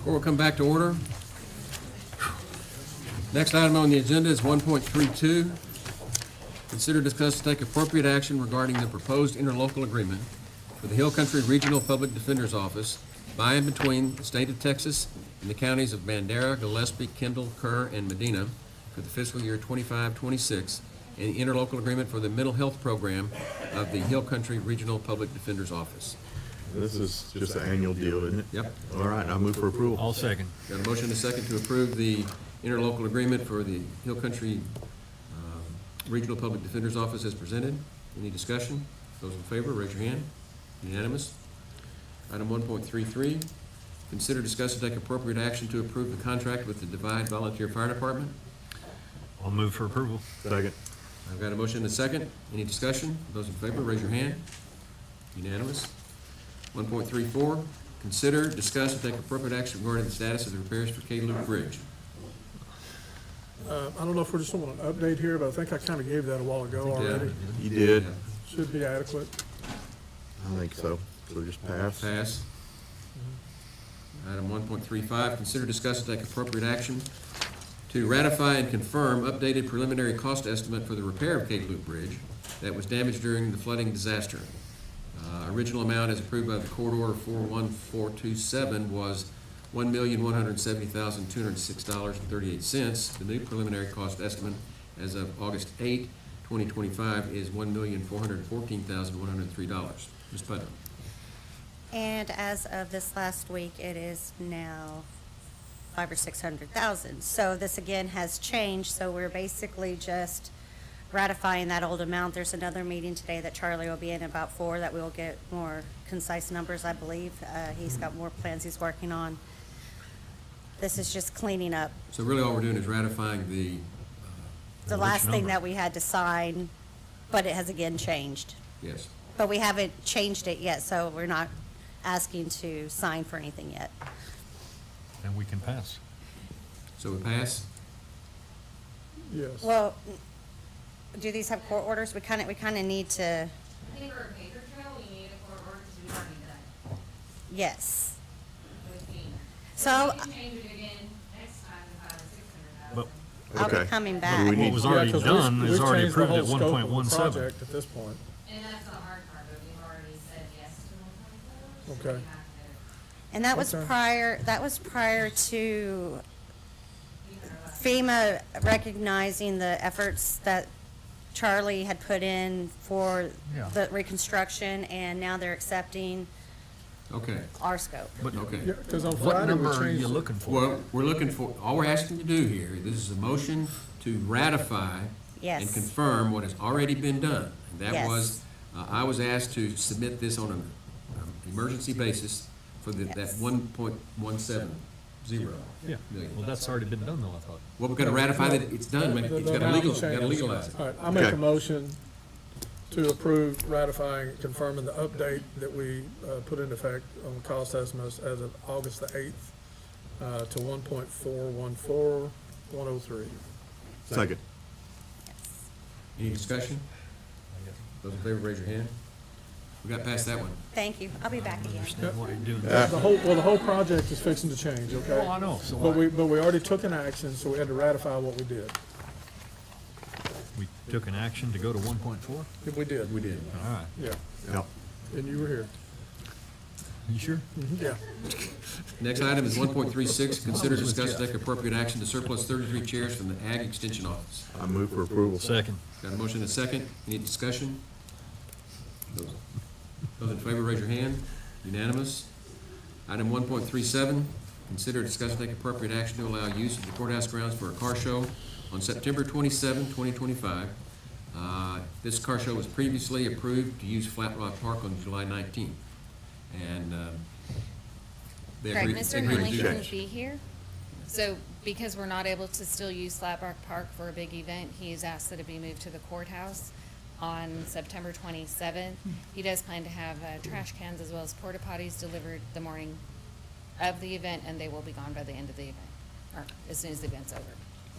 We'll come back to order. Next item on the agenda is 1.32. Consider, discuss, and take appropriate action regarding the proposed interlocal agreement for the Hill Country Regional Public Defender's Office by and between the state of Texas and the counties of Bandera, Gillespie, Kendall, Kerr, and Medina for the fiscal year 25-26, and the interlocal agreement for the mental health program of the Hill Country Regional Public Defender's Office. This is just an annual deal, isn't it? Yep. All right, I'll move for approval. I'll second. Got a motion and a second to approve the interlocal agreement for the Hill Country Regional Public Defender's Office as presented. Any discussion? Those in favor, raise your hand. Unanimous. Item 1.33, consider, discuss, and take appropriate action to approve the contract with the Divide Volunteer Fire Department. I'll move for approval. Second. I've got a motion and a second. Any discussion? Those in favor, raise your hand. Unanimous. 1.34, consider, discuss, and take appropriate action regarding the status of the repairs for K Loop Bridge. I don't know if we're just doing an update here, but I think I kind of gave that a while ago already. You did? Should be adequate. I think so. So just pass. Pass. Item 1.35, consider, discuss, and take appropriate action to ratify and confirm updated preliminary cost estimate for the repair of K Loop Bridge that was damaged during the flooding disaster. Original amount as approved by the court order 41427 was $1,170,206.38. The new preliminary cost estimate as of August 8, 2025 is $1,414,103. Ms. Putnam. And as of this last week, it is now 500,000 or 600,000. So this again has changed, so we're basically just ratifying that old amount. There's another meeting today that Charlie will be in about 4 that we'll get more concise numbers, I believe. He's got more plans he's working on. This is just cleaning up So really all we're doing is ratifying the, the last thing that we had to sign, but it has again changed. yes. But we haven't changed it yet, so we're not asking to sign for anything yet. And we can pass. So we pass? Yes. Well, do these have court orders? We kind of need to, I think for a paper trail, we need a court order because we've already done yes. with FEMA. So We can change it again next time to 500,000 or 600,000. But I'll be Okay. coming What do back. we what need? was Yeah, already 'cause done we've is already changed the approved at whole scope of the 1.17. project at this point. And that's the hard part, but we've already said yes to 1.4. Okay. So we have And that was Okay. prior to FEMA recognizing the efforts that Charlie had put in for Yeah. the reconstruction, and now they're accepting Okay. our scope. But Okay. Yeah, because on what Friday we number are changed you it. looking for? Well, we're looking for, all we're asking to do here, this is a motion to ratify and Yes. confirm what has already been done. And that Yes. was, I was asked to submit this on an emergency basis for that Yes. 1.170 Yeah, million. well, that's already been done though, I thought. Well, we've got to ratify that it's done, it's got to legalize it. All right, I make Okay. a motion to approve ratifying, and confirming the update that we put into effect on cost estimates as of August the 8th to 1.414103. Second. Any discussion? Those in favor, raise your hand. We got past that one. Thank you. I'll be back again. Understand what you're doing. The whole project is fixing to change, okay? Well, I know, so But why? we already took an action, so we had to ratify what we did. We took an action to go to 1.4? We did. We did. All right. Yeah, Yep. and you were here. You sure? Yeah. Next item is 1.36, consider, discuss, and take appropriate action to surplus 33 chairs from the Ag Extension Office. I move for approval. Second. Got a motion and a second. Any discussion? Those in favor, raise your hand. Unanimous. Item 1.37, consider, discuss, and take appropriate action to allow use of the courthouse grounds for a car show on September 27, 2025. This car show was previously approved to use Flat Rock Park on July 19th. And they Correct, agreed Mr. to Henley do couldn't that. be here. So because we're not able to still use Flat Rock Park for a big event, he's asked that it be moved to the courthouse on September 27th. He does plan to have trash cans as well as porta potties delivered the morning of the event, and they will be gone by the end of the event, or as soon as the event's over.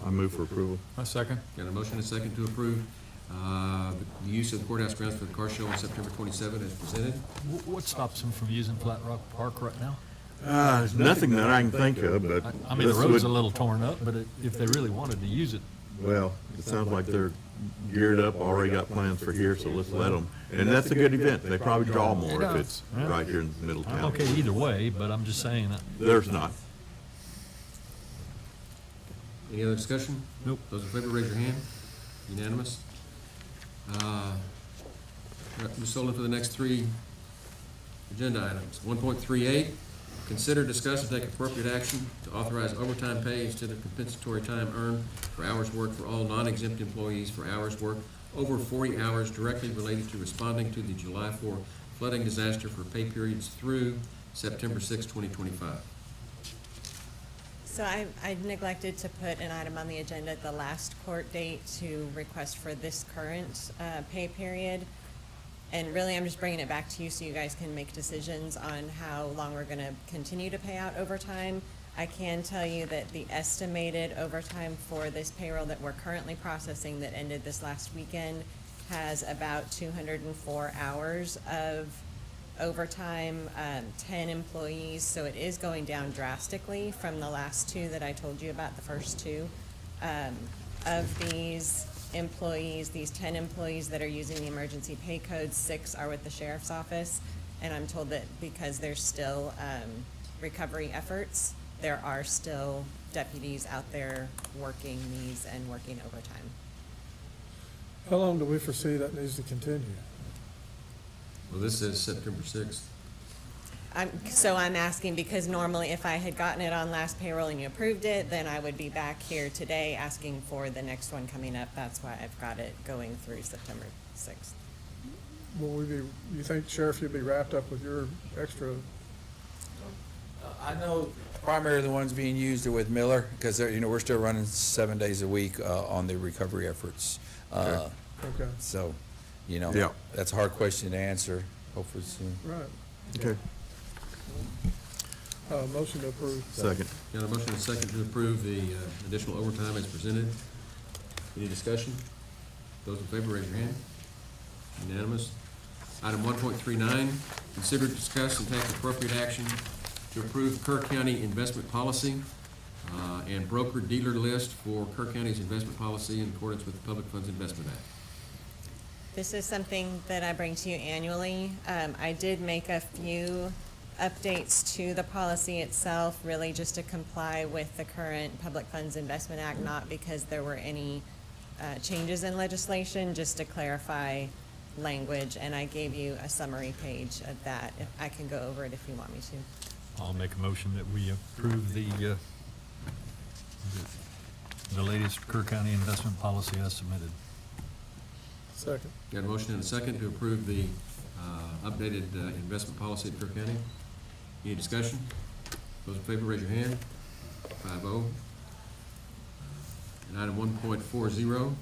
I move for approval. A second. Got a motion and a second to approve the use of the courthouse grounds for the car show on September 27 as presented. What stops them from using Flat Rock Park right now? There's nothing that I can think of, but. I mean, the this road's a would- little torn up, but if they really wanted to use it, Well, it sounds like they're geared up, already got plans for here, so let's let them. And that's a good event. They probably draw more if it's Yeah. right here in the middle of I'm town. okay either way, but I'm just saying that. There's not. Any other discussion? Nope. Those in favor, raise your hand. Unanimous. Ms. Sullivan, for the next three agenda items. 1.38, consider, discuss, and take appropriate action to authorize overtime pay instead of compensatory time earned for hours worked for all non-exempt employees for hours worked over 40 hours directly related to responding to the July 4 flooding disaster for pay periods through September 6, 2025. So I neglected to put an item on the agenda at the last court date to request for this current pay period. And really, I'm just bringing it back to you so you guys can make decisions on how long we're gonna continue to pay out overtime. I can tell you that the estimated overtime for this payroll that we're currently processing that ended this last weekend has about 204 hours of overtime, 10 employees, so it is going down drastically from the last two that I told you about, the first two. Of these employees, these 10 employees that are using the emergency pay code, 6 are with the sheriff's office, and I'm told that because there's still recovery efforts, there are still deputies out there working these and working overtime. How long do we foresee that needs to continue? Well, this says September 6th. So I'm asking because normally if I had gotten it on last payroll and you approved it, then I would be back here today asking for the next one coming up. That's why I've got it going through September 6th. You think, Sheriff, you'll be wrapped up with your extra? I know primarily the ones being used are with Miller, because they're, we're still running 7 days a week on the recovery efforts. Okay. Okay, So, Yeah. that's a hard question to answer, hopefully soon. right. Okay. Motion to approve. Second. Got a motion and a second to approve the additional overtime as presented. Any discussion? Those in favor, raise your hand. Unanimous. Item 1.39, consider, discuss, and take appropriate action to approve Kerr County investment policy and broker dealer list for Kerr County's investment policy in accordance with the Public Funds Investment Act. This is something that I bring to you annually. I did make a few updates to the policy itself, really just to comply with the current Public Funds Investment Act, not because there were any changes in legislation, just to clarify language, and I gave you a summary page of that. If I can go over it if you want me to. I'll make a motion that we approve the latest Kerr County investment policy as submitted. Second. Got a motion and a second to approve the updated investment policy at Kerr County. Any discussion? Those in favor, raise your hand. 5-0. And item 1.40,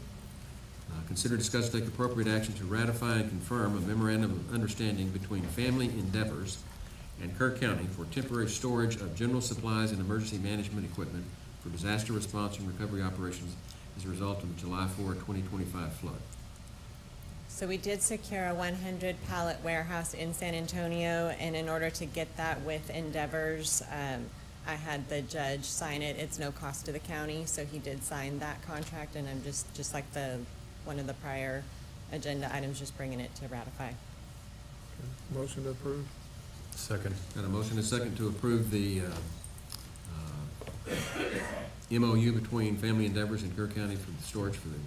consider, discuss, take appropriate action to ratify and confirm a memorandum of understanding between Family Endeavors and Kerr County for temporary storage of general supplies and emergency management equipment for disaster response and recovery operations as a result of the July 4, 2025 flood. So we did secure a 100 pallet warehouse in San Antonio, and in order to get that with Endeavors, I had the judge sign it. It's no cost to the county, so he did sign that contract, and I'm just like one of the prior agenda items, just bringing it to ratify. Motion to approve. Second. Got a motion and a second to approve the MOU between Family Endeavors and Kerr County for the storage for the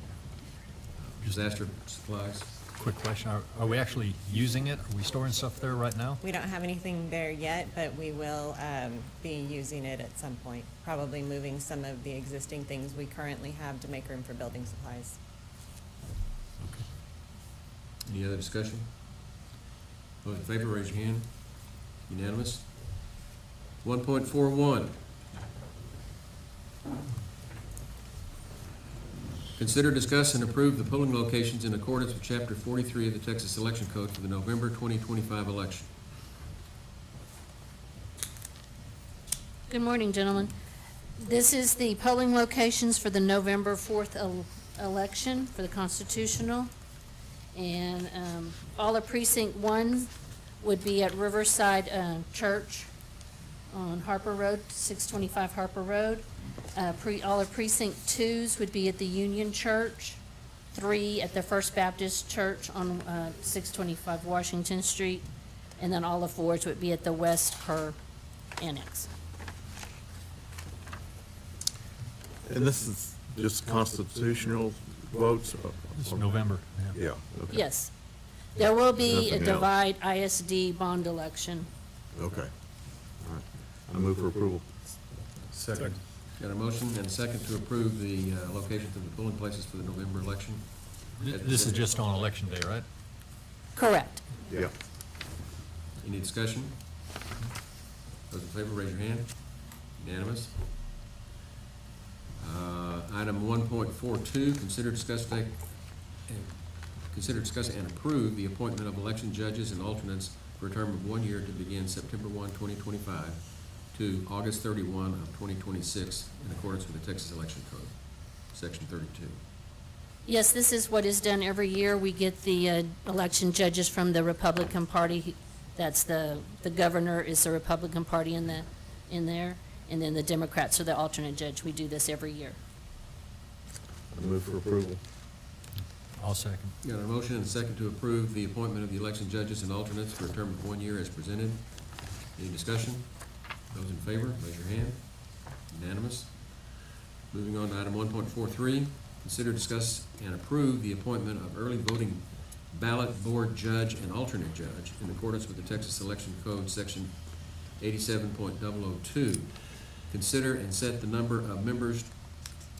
disaster supplies. Quick question, are we actually using it? Are we storing stuff there right now? We don't have anything there yet, but we will be using it at some point, probably moving some of the existing things we currently have to make room for building supplies. Any other discussion? Those in favor, raise your hand. Unanimous. 1.41. Consider, discuss, and approve the polling locations in accordance with Chapter 43 of the Texas Election Code for the November 2025 election. Good morning, gentlemen. This is the polling locations for the November 4th election for the constitutional. And all of precinct 1 would be at Riverside Church on Harper Road, 625 Harper Road. All of precinct 2s would be at the Union Church, 3 at the First Baptist Church on 625 Washington Street, and then all of 4s would be at the West Kerr Annex. And this is just constitutional votes? It's November, yeah. Yeah, okay. Yes. There will be a Nothing else. Divide ISD bond election. Okay. All right. I move for approval. Second. Got a motion and a second to approve the locations of the polling places for the November election. This is just on election day, right? Correct. Yeah. Any discussion? Those in favor, raise your hand. Unanimous. Item 1.42, consider, discuss, and approve the appointment of election judges and alternates for a term of 1 year to begin September 1, 2025 to August 31 of 2026 in accordance with the Texas Election Code, Section 32. Yes, this is what is done every year. We get the election judges from the Republican Party. That's the governor is the Republican Party in there, and then the Democrats are the alternate judge. We do this every year. I move for approval. I'll second. Got a motion and a second to approve the appointment of the election judges and alternates for a term of 1 year as presented. Any discussion? Those in favor, raise your hand. Unanimous. Moving on to item 1.43, consider, discuss, and approve the appointment of early voting ballot board judge and alternate judge in accordance with the Texas Election Code, Section 87.002. Consider and set the number of members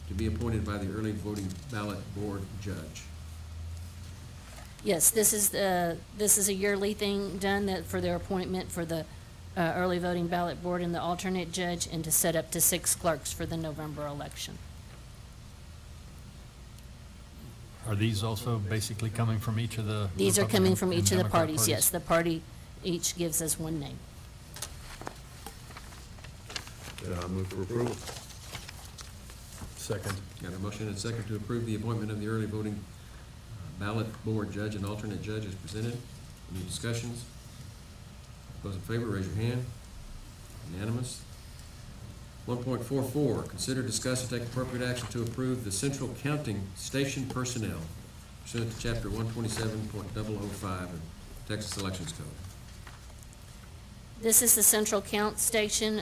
to be appointed by the early voting ballot board judge. Yes, this is a yearly thing done that for their appointment for the early voting ballot board and the alternate judge, and to set up to 6 clerks for the November election. Are these also basically coming from each of the? These are coming from Republican each and of the Democrat parties, yes. The party each gives us one name. I move for approval. Second. Got a motion and a second to approve the appointment of the early voting ballot board judge and alternate judge as presented. Any discussions? Those in favor, raise your hand. Unanimous. 1.44, consider, discuss, and take appropriate action to approve the central counting station personnel pursuant to Chapter 127.005 of Texas Elections Code. This is the central count station,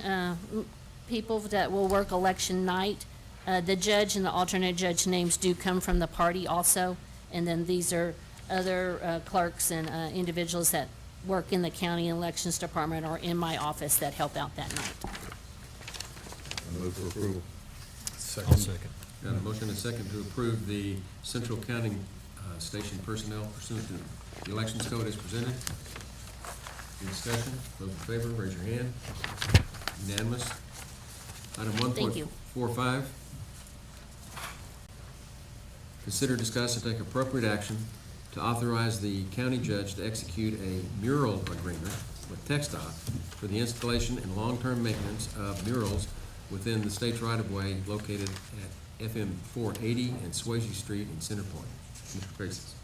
people that will work election night. The judge and the alternate judge names do come from the party also, and then these are other clerks and individuals that work in the county elections department or in my office that help out that night. I move for approval. I'll second. Got a motion and a second to approve the central counting station personnel pursuant to the Elections Code as presented. Any discussion? Those in favor, raise your hand. Unanimous. Item Thank you. 1.45. Consider, discuss, and take appropriate action to authorize the county judge to execute a mural agreement with TxDOT for the installation and long-term maintenance of murals within the state's right-of-way located at FM 480 and Swayze Street in Center Point. Mr. Graces.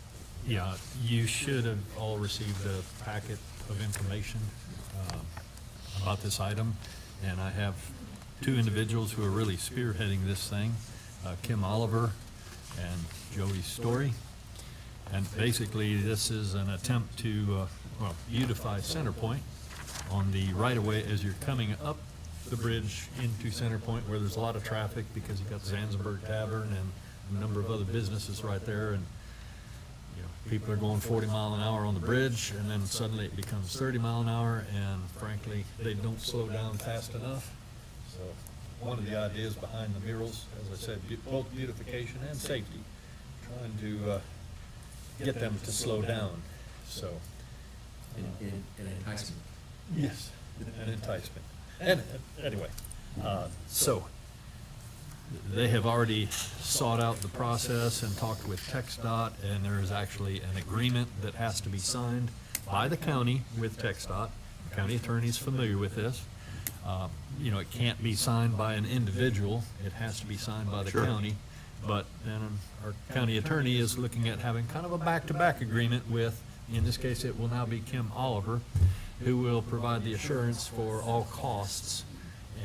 Yeah, you should have all received a packet of information about this item, and I have 2 individuals who are really spearheading this thing, Kim Oliver and Joey Story. And basically, this is an attempt to, beautify Center Point on the right-of-way as you're coming up the bridge into Center Point, where there's a lot of traffic because you've got the Zanzibar Tavern and a number of other businesses right there, and people are going 40 mile an hour on the bridge, and then suddenly it becomes 30 mile an hour, and frankly, they don't slow down fast enough. So one of the ideas behind the murals, as I said, both beautification and safety, trying to get them to slow down. So, An enticement. yes, an enticement. And anyway, so they have already sought out the process and talked with TxDOT, and there is actually an agreement that has to be signed by the county with TxDOT. The county attorney is familiar with this. It can't be signed by an individual. It has to be signed by the Sure. county. But then our county attorney is looking at having kind of a back-to-back agreement with, in this case, it will now be Kim Oliver. who will provide the assurance for all costs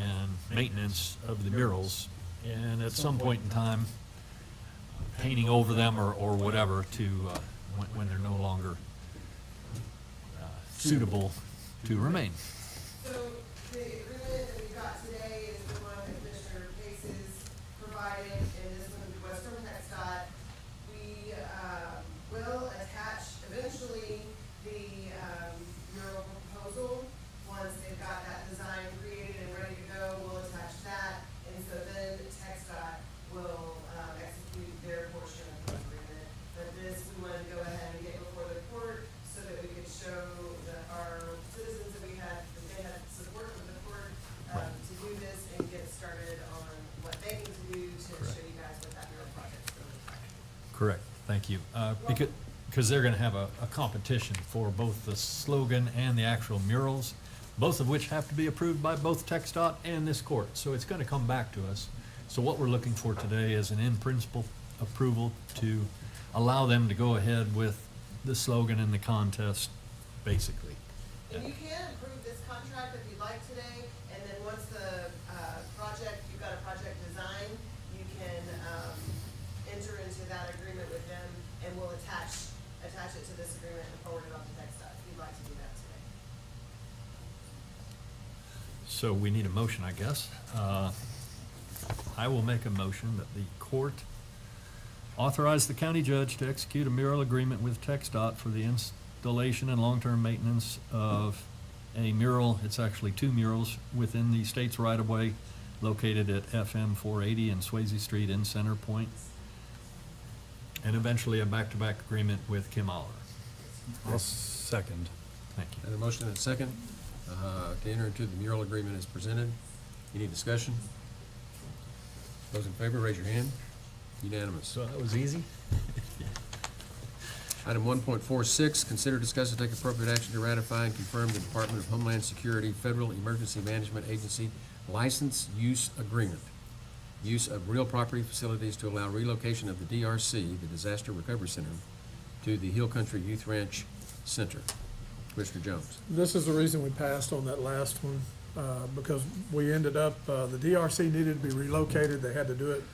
and maintenance of the murals, and at some point in time, painting over them or whatever to, when they're no longer suitable to remain. So the agreement that we got today is the one that Commissioner Cases provided, and this one was from TxDOT. We, will attach eventually the, mural proposal. Once they've got that design created and ready to go, we'll attach that. And so then TxDOT will, execute their portion of the agreement. But this, we wanted to go ahead and get before the court so that we could show that our citizens that we had, that they had support from the court, to do this and get started on what they need to do to show you guys what that mural project is going to look like. Correct, thank you. Because they're gonna have a competition for both the slogan and the actual murals, both of which have to be approved by both TxDOT and this court. So it's gonna come back to us. So what we're looking for today is an in-principle approval to allow them to go ahead with the slogan and the contest, basically. And you can approve this contract if you'd like today, and then once the, project, you've got a project design, you can, enter into that agreement with them, and we'll attach it to this agreement and forward it on to TxDOT, if you'd like to do that today. So we need a motion, I guess. I will make a motion that the court authorize the county judge to execute a mural agreement with TxDOT for the installation and long-term maintenance of a mural, it's actually 2 murals, within the state's right-of-way located at FM 480 and Swayze Street in Center Point, and eventually a back-to-back agreement with Kim Aller. I'll second. Thank you. And a motion and a second, to enter into the mural agreement as presented. Any discussion? Those in favor, raise your hand. Unanimous. So that was easy? Item 1.46, consider, discuss, and take appropriate action to ratify and confirm the Department of Homeland Security Federal Emergency Management Agency License Use Agreement. Use of real property facilities to allow relocation of the DRC, the Disaster Recovery Center, to the Hill Country Youth Ranch Center. Commissioner Jones. This is the reason we passed on that last one, because we ended up, the DRC needed to be relocated. They had to do it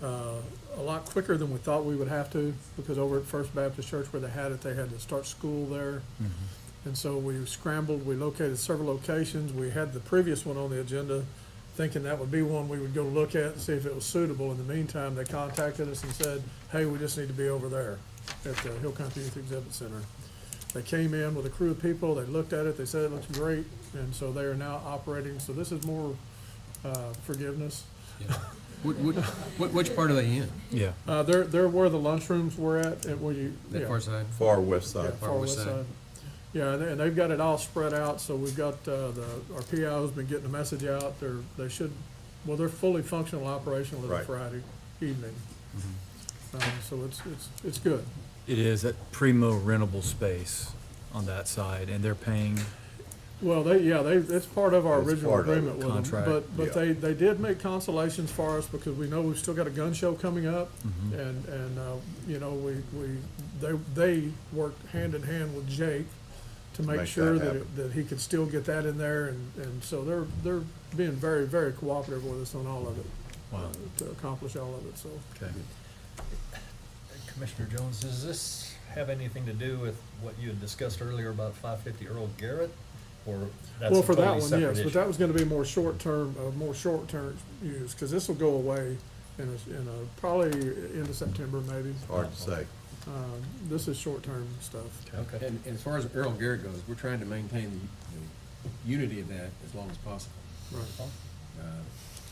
a lot quicker than we thought we would have to, because over at First Baptist Church where they had it, they had to start school there. And so we scrambled, we located several locations. We had the previous one on the agenda, thinking that would be one we would go look at and see if it was suitable. In the meantime, they contacted us and said, hey, we just need to be over there at the Hill Country Youth Exhibit Center. They came in with a crew of people, they looked at it, they said it looks great, and so they are now operating. So this is more forgiveness. Yeah. Which part are they in? Yeah. They're where the lunchrooms were at, and where you. That yeah. far side? Far west Yeah, side. Far west side. Yeah, and they've got it all spread out, so we've got, our PIO's been getting the message out. They're fully functional, operational every Right. Friday evening. So it's good. It is that primo rentable space on that side, and they're paying, Well, it's part of our It's original part of agreement with them. contract. But Yeah. they did make consolations for us, because we know we've still got a gun show coming up. Mm-hmm. And, you know, they worked hand in hand with Jake to make Make sure that that, happen. that he could still get that in there. And so they're being very, very cooperative with us on all of it. Wow. To accomplish all of it, so. okay. Commissioner Jones, does this have anything to do with what you had discussed earlier about 550 Earl Garrett? Or that's Well, a for that totally one, separate yes, issue? but that was gonna be more short-term use, because this will go away in probably end of September, maybe. Hard to say. This is short-term stuff. Okay. And as far as Earl Garrett goes, we're trying to maintain the unity of that as long as possible. Right,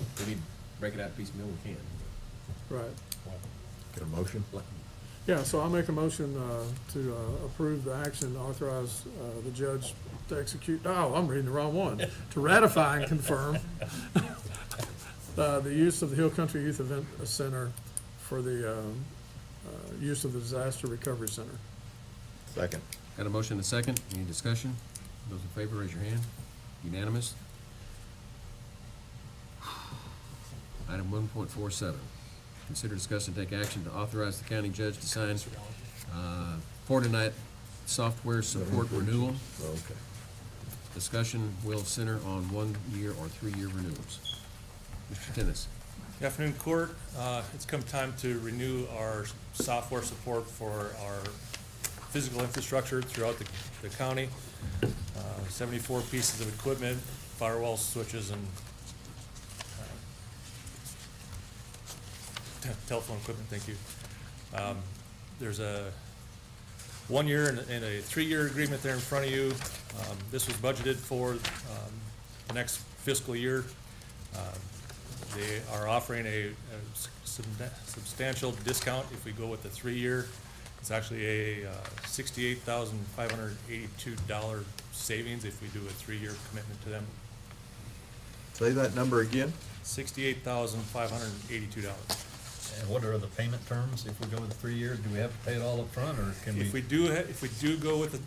If we need to break it out piecemeal, we can. right. Get a motion? Yeah, so I'll make a motion to approve the action, authorize the judge to execute, I'm reading the wrong one, to ratify and confirm the use of the Hill Country Youth Event Center for the use of the Disaster Recovery Center. Second. Got a motion and a second. Any discussion? Those in favor, raise your hand. Unanimous. Item 1.47, consider, discuss, and take action to authorize the county judge to sign Fortinet software support renewal. Okay. Discussion will center on 1 year or 3 year renewals. Mr. Tennis. Good afternoon, Court. It's come time to renew our software support for our physical infrastructure throughout the county. 74 pieces of equipment, firewall switches, and telephone equipment, thank you. There's a 1 year and a 3 year agreement there in front of you. This was budgeted for the next fiscal year. They are offering a substantial discount if we go with the 3 year. It's actually a $68,582 savings if we do a 3 year commitment to them. Say that number again? $68,582. And what are the payment terms if we go with the 3 year? Do we have to pay it all up front, or can we? If we do go with a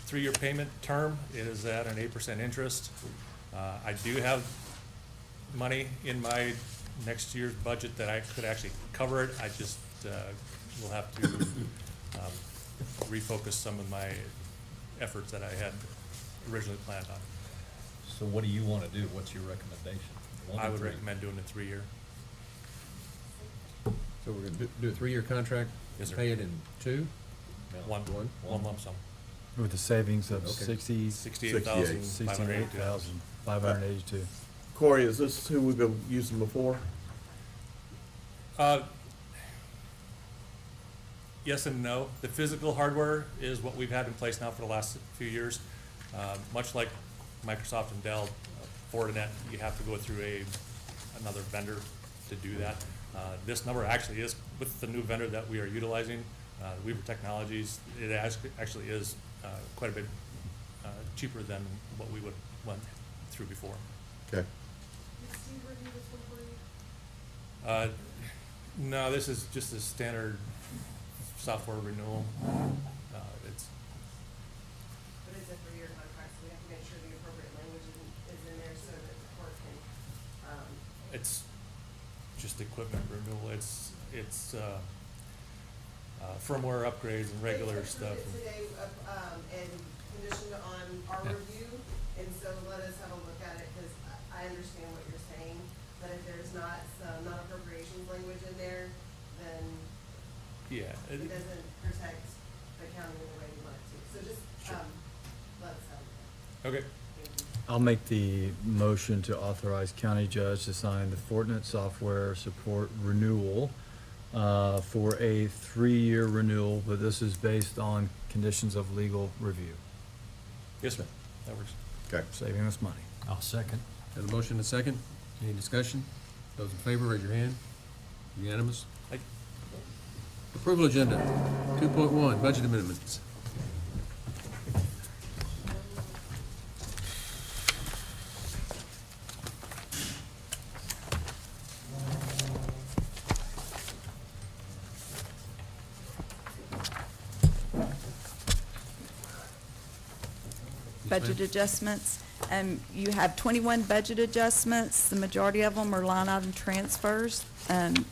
3 year payment term, it is at an 8% interest. I do have money in my next year's budget that I could actually cover it. I just will have to refocus some of my efforts that I had originally planned on. So what do you want to do? What's your recommendation? One or I would three? recommend doing a 3 year. So we're gonna do a 3 year contract? Yes, sir. Pay it in 2? One lump sum. With the savings of Okay. 68,582. Corey, is this who we've been using before? Yes and no. The physical hardware is what we've had in place now for the last few years. Much like Microsoft and Dell, Fortinet, you have to go through another vendor to do that. This number actually is with the new vendor that we are utilizing, Weaver Technologies. It actually is quite a bit cheaper than what we would went through before. Okay. Did Steve review this one for you? No, this is just a standard software renewal. It's But it's a 3 year contract, so we have to make sure the appropriate language is in there so that the court can, It's just equipment renewal. It's firmware upgrades and regular They stuff. approved it today, and conditioned on our Yeah. review, and so let us have a look at it, because I understand what you're saying, but if there's not some non-appropriations language in there, then Yeah. it doesn't protect the county in the way we want it to. So just, let us have a look. Okay. Thank you. I'll make the motion to authorize county judge to sign the Fortinet software support renewal for a 3 year renewal, but this is based on conditions of legal review, Yes, sir. That works. Okay. saving us money. I'll second. Have a motion and a second. Any discussion? Those in favor, raise your hand. Unanimous. Thank Approval agenda. 2.1, budget amendments. Budget adjustments. You have 21 budget adjustments. The majority of them are line item transfers.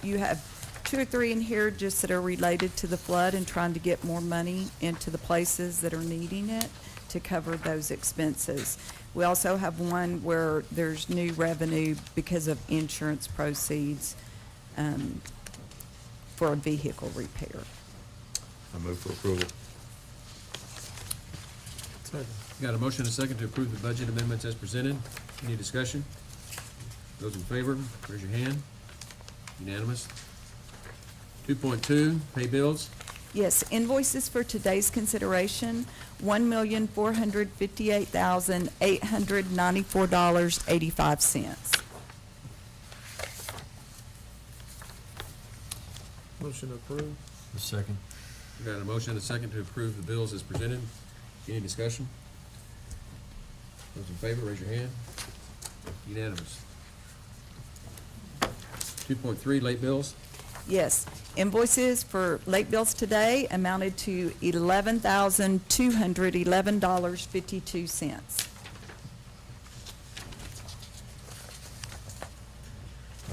You have 2 or 3 in here just that are related to the flood and trying to get more money into the places that are needing it to cover those expenses. We also have one where there's new revenue because of insurance proceeds for a vehicle repair. I move for approval. Got a motion and a second to approve the budget amendments as presented. Any discussion? Those in favor, raise your hand. Unanimous. 2.2, pay bills. Yes, invoices for today's consideration, $1,458,894.85. Motion approved. The second. Got a motion and a second to approve the bills as presented. Any discussion? Those in favor, raise your hand. Unanimous. 2.3, late bills. Yes, invoices for late bills today amounted to $11,211.52.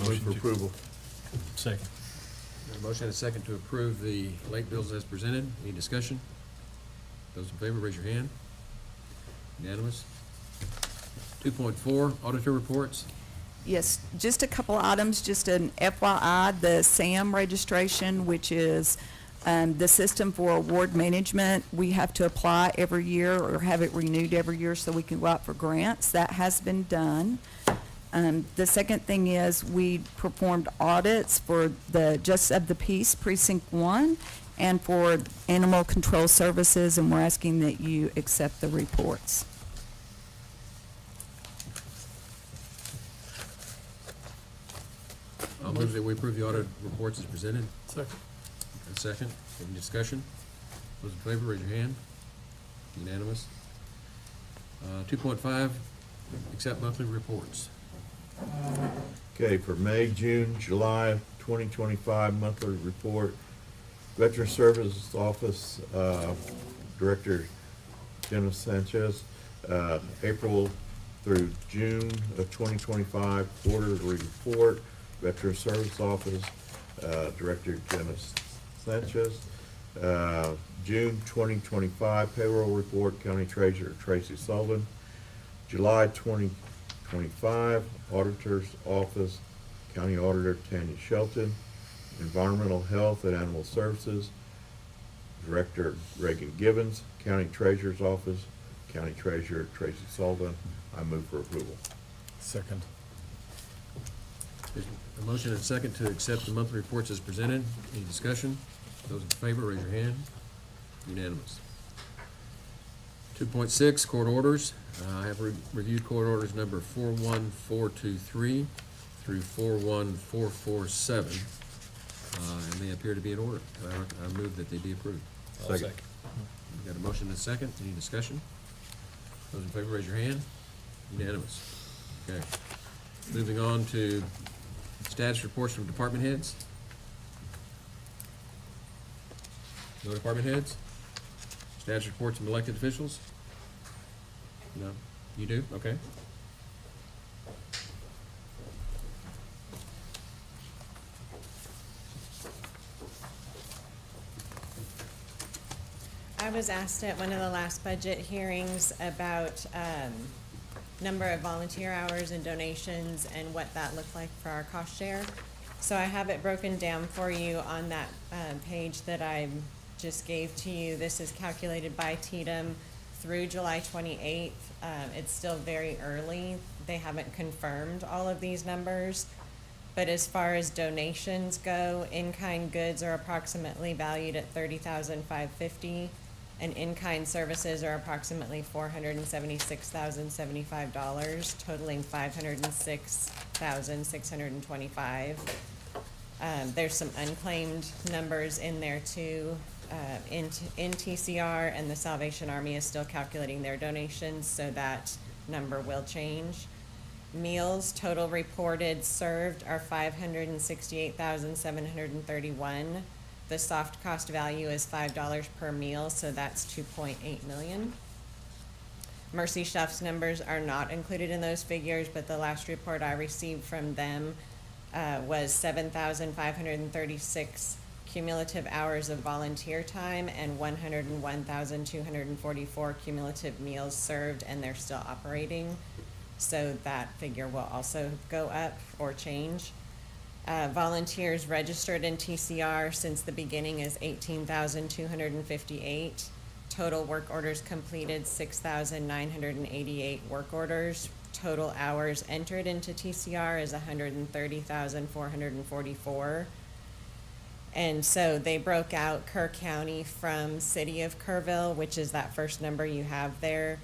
Move for approval. Second. Got a motion and a second to approve the late bills as presented. Any discussion? Those in favor, raise your hand. Unanimous. 2.4, auditor reports. Yes, just a couple items, just an FYI, the SAM registration, which is the system for award management, we have to apply every year or have it renewed every year so we can go out for grants. That has been done. The second thing is we performed audits for the Justice of the Peace Precinct 1 and for Animal Control Services, and we're asking that you accept the reports. I'll move that we approve the audit reports as presented. Second. And second, any discussion? Those in favor, raise your hand. Unanimous. 2.5, accept monthly reports. Okay, for May, June, July 2025 monthly report, Veteran Services Office, Director Jenna Sanchez, April through June of 2025 quarterly report, Veteran Service Office, Director Jenna Sanchez, June 2025 payroll report, County Treasurer Tracy Sullivan, July 2025 Auditor's Office, County Auditor Tanya Shelton, Environmental Health and Animal Services, Director Reagan Gibbons, County Treasurer's Office, County Treasurer Tracy Sullivan. I move for approval. Second. There's a motion and a second to accept the monthly reports as presented. Any discussion? Those in favor, raise your hand. Unanimous. 2.6, court orders. I have reviewed court orders number 41423 through 41447, and they appear to be in order. I move that they be approved. Second. We've got a motion and a second. Any discussion? Those in favor, raise your hand. Unanimous. Okay. Moving on to status reports from department heads. No department heads? Status reports from elected officials? No? You do? Okay. I was asked at one of the last budget hearings about number of volunteer hours and donations and what that looked like for our cost share. So I have it broken down for you on that page that I just gave to you. This is calculated by TDM through July 28th. It's still very early. They haven't confirmed all of these numbers. But as far as donations go, in-kind goods are approximately valued at $30,550, and in-kind services are approximately $476,075, totaling $506,625. There's some unclaimed numbers in there too. In TCR, and the Salvation Army is still calculating their donations, so that number will change. Meals total reported served are $568,731. The soft cost value is $5 per meal, so that's 2.8 million. Mercy Chef's numbers are not included in those figures, but the last report I received from them was 7,536 cumulative hours of volunteer time and 101,244 cumulative meals served, and they're still operating. So that figure will also go up or change. Volunteers registered in TCR since the beginning is 18,258. Total work orders completed, 6,988 work orders. Total hours entered into TCR is 130,444. And so they broke out Kerr County from City of Kerrville, which is that first number you have there,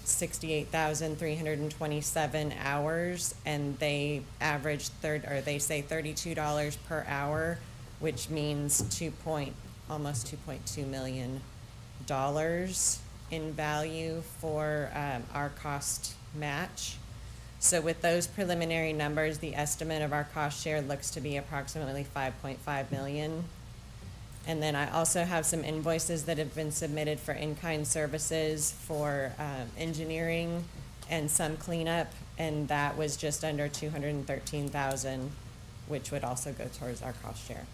68,327 hours, and they averaged they say $32 per hour, which means almost $2.2 million in value for our cost match. So with those preliminary numbers, the estimate of our cost share looks to be approximately $5.5 million. And then I also have some invoices that have been submitted for in-kind services for engineering and some cleanup, and that was just under $213,000, which would also go towards our cost share.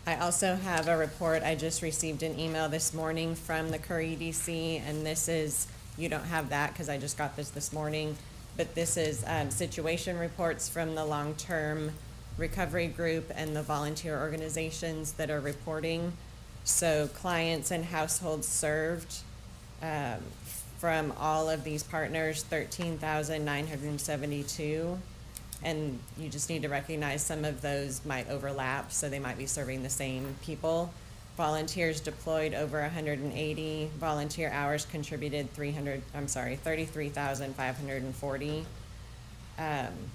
I also have a report. I just received an email this morning from the Kerr EDC, and this is You don't have that because I just got this morning. But this is situation reports from the long-term recovery group and the volunteer organizations that are reporting. So clients and households served from all of these partners, 13,972. And you just need to recognize some of those might overlap, so they might be serving the same people. Volunteers deployed over 180. Volunteer hours contributed 33,540.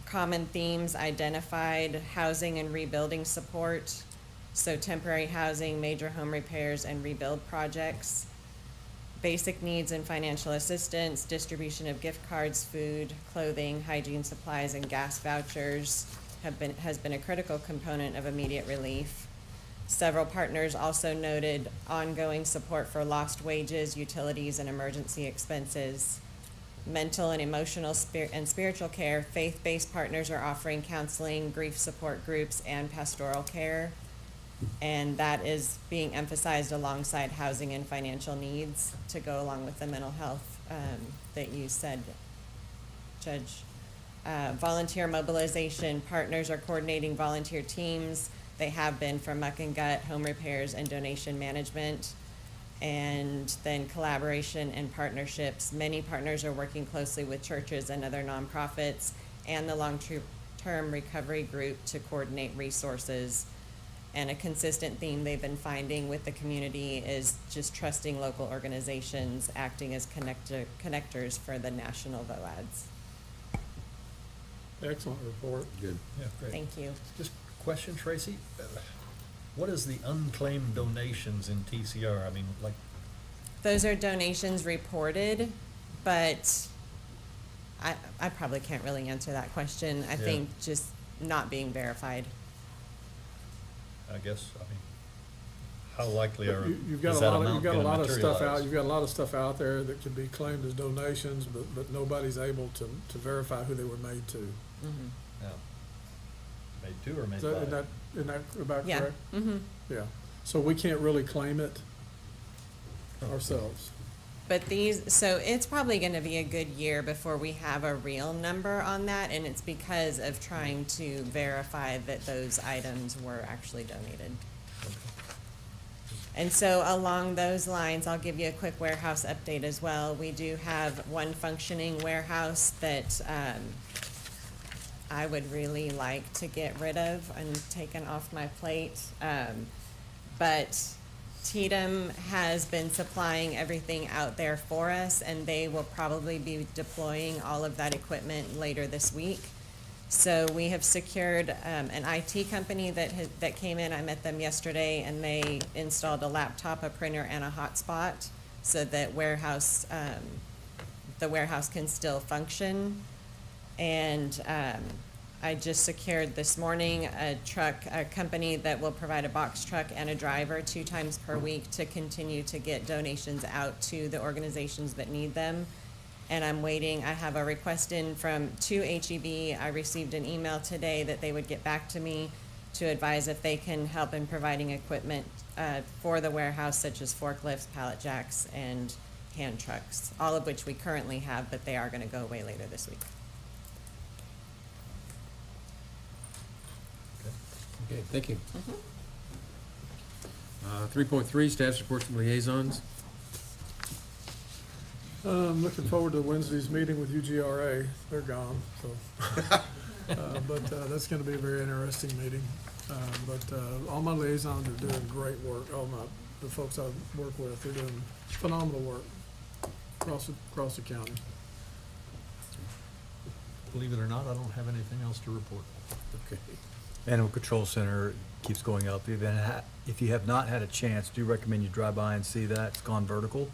Common themes identified: housing and rebuilding support, so temporary housing, major home repairs, and rebuild projects. Basic needs and financial assistance, distribution of gift cards, food, clothing, hygiene supplies, and gas vouchers has been a critical component of immediate relief. Several partners also noted ongoing support for lost wages, utilities, and emergency expenses. Mental and emotional and spiritual care, faith-based partners are offering counseling, grief support groups, and pastoral care. And that is being emphasized alongside housing and financial needs to go along with the mental health that you said, Judge. Volunteer mobilization, partners are coordinating volunteer teams. They have been for muck and gut, home repairs, and donation management. And then collaboration and partnerships. Many partners are working closely with churches and other nonprofits and the long-term recovery group to coordinate resources. And a consistent theme they've been finding with the community is just trusting local organizations acting as connectors for the national VOADs. Excellent report. Good. Yeah, great. Thank you. Just question, Tracy, what is the unclaimed donations in TCR? I mean, like, Those are donations reported, but I probably can't really answer that question. I think just not being verified. I guess, I mean, how likely are, You've got is a that lot of, amount you've got a gonna lot of stuff out, materialize? you've got a lot of stuff out there that could be claimed as donations, but nobody's able to verify who they were made to. Mhm. Yeah. Made to or made Is that, by? isn't that about Yeah. correct? Mm-hmm. Yeah. So we can't really claim it ourselves. But so it's probably gonna be a good year before we have a real number on that, and it's because of trying to verify that those items were actually donated. And so along those lines, I'll give you a quick warehouse update as well. We do have one functioning warehouse that, I would really like to get rid of and taken off my plate. But Tatum has been supplying everything out there for us, and they will probably be deploying all of that equipment later this week. So we have secured an IT company that came in. I met them yesterday, and they installed a laptop, a printer, and a hotspot so that the warehouse can still function. And I just secured this morning a company that will provide a box truck and a driver 2 times per week to continue to get donations out to the organizations that need them. And I'm waiting, I have a request in from 2 HEB. I received an email today that they would get back to me to advise if they can help in providing equipment for the warehouse, such as forklifts, pallet jacks, and hand trucks, all of which we currently have, but they are gonna go away later this week. Okay, thank you. 3.3, staff's reports and liaisons. Looking forward to Wednesday's meeting with UGRA. They're gone, so. But that's gonna be a very interesting meeting. But all my liaisons are doing great work. The folks I work with, they're doing phenomenal work across the county. Believe it or not, I don't have anything else to report. Okay. Animal Control Center keeps going up. If you have not had a chance, do recommend you drive by and see that. It's gone vertical.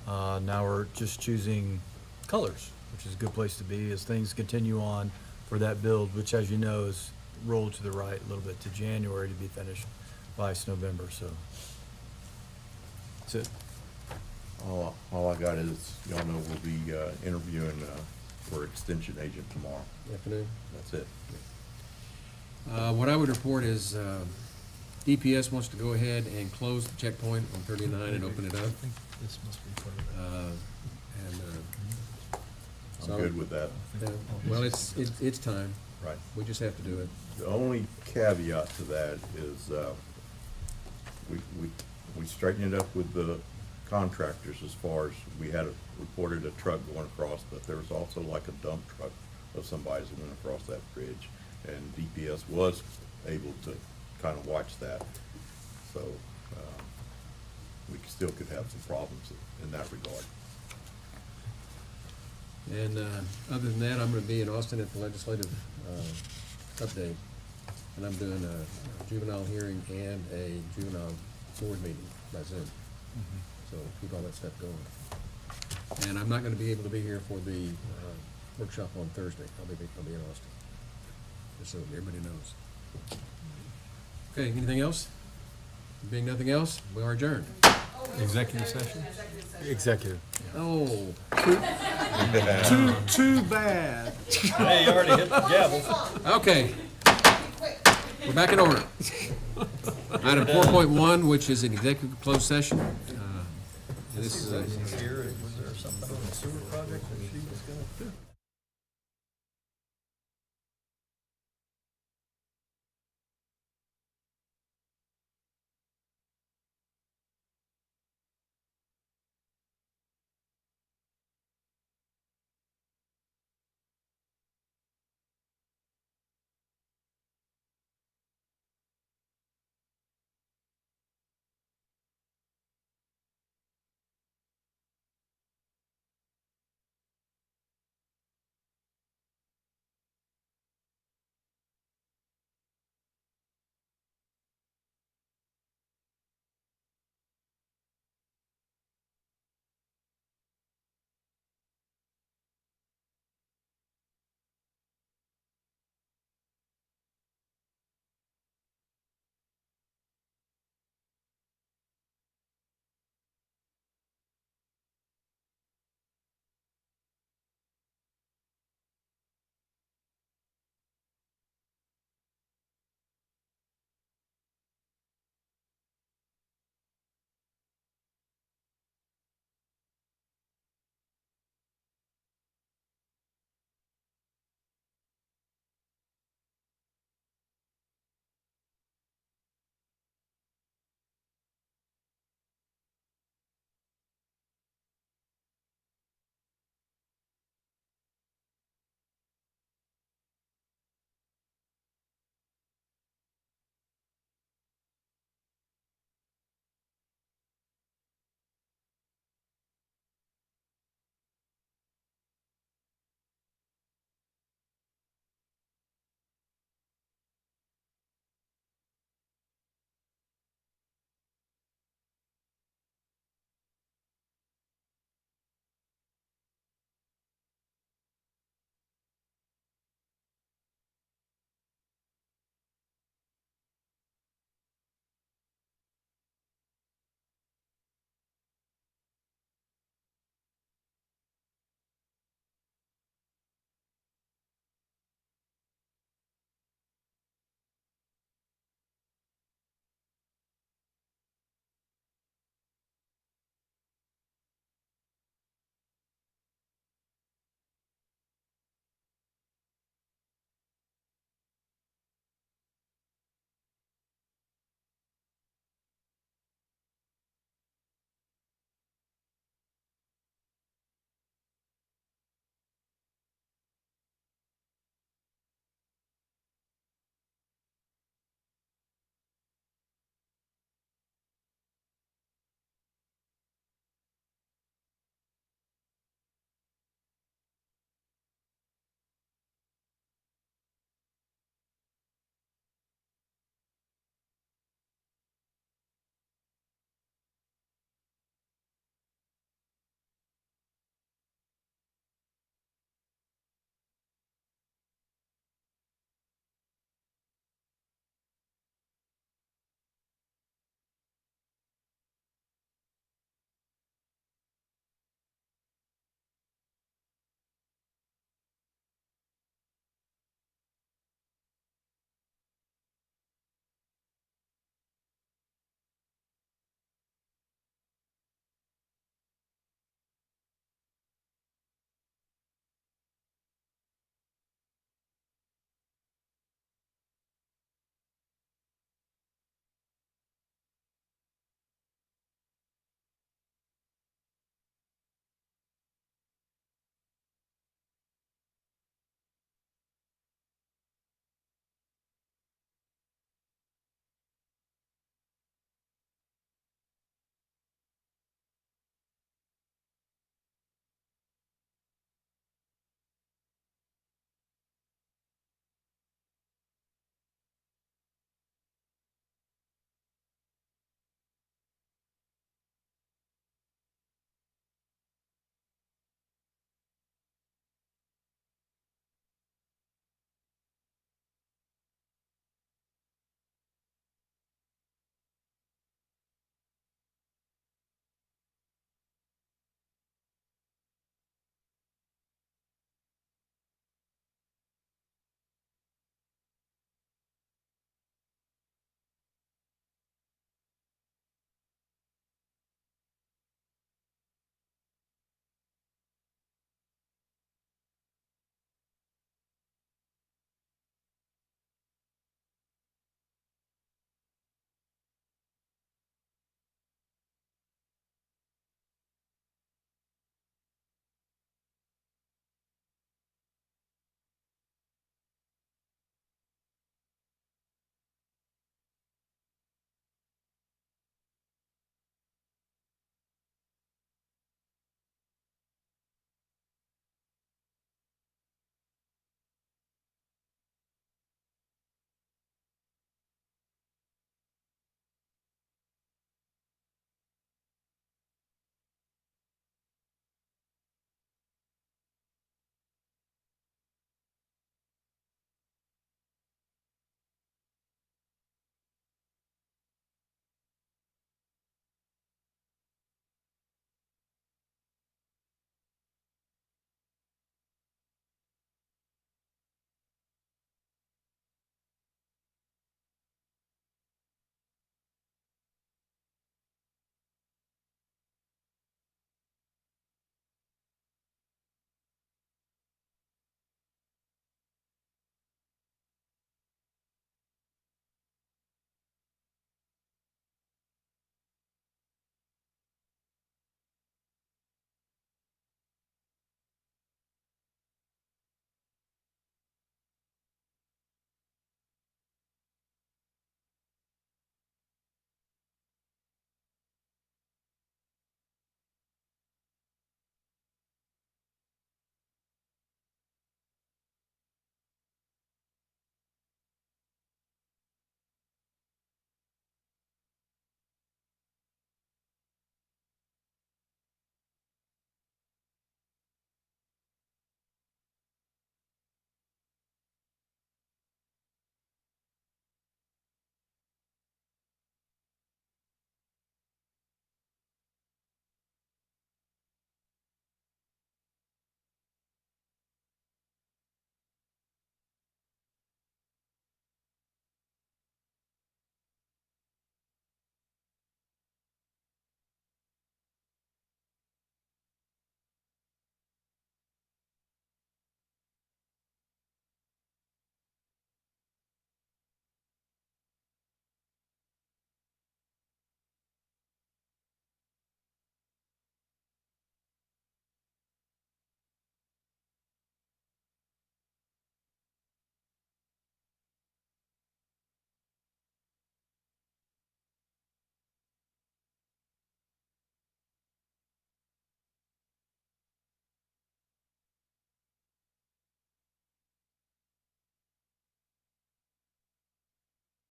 Now we're just choosing colors, which is a good place to be as things continue on for that build, which, as you know, is rolled to the right a little bit to January to be finished by November, so. That's it. All I got is, y'all know we'll be interviewing for extension agent tomorrow. Afternoon. That's it. What I would report is DPS wants to go ahead and close the checkpoint on 39 and open it up. I think this must be part of And, I'm good with that. well, it's time. Right. We just have to do it. The only caveat to that is, we straightened it up with the contractors as far as we had reported a truck going across, but there was also like a dump truck of somebody's that went across that bridge. And DPS was able to kind of watch that. So, we still could have some problems in that regard. And other than that, I'm going to be in Austin at the legislative update. And I'm doing a juvenile hearing and a juvenile board meeting by Zoom. So keep all that stuff going. And I'm not going to be able to be here for the workshop on Thursday. I'll be in Austin, just so everybody knows. Okay, anything else? Being nothing else, we are adjourned. Executive session? Executive. Oh. Too bad. Hey, you already hit the gavel. Okay. We're back in order. Item 4.1, which is an executive closed session. This is Here, was there something on the sewer project that she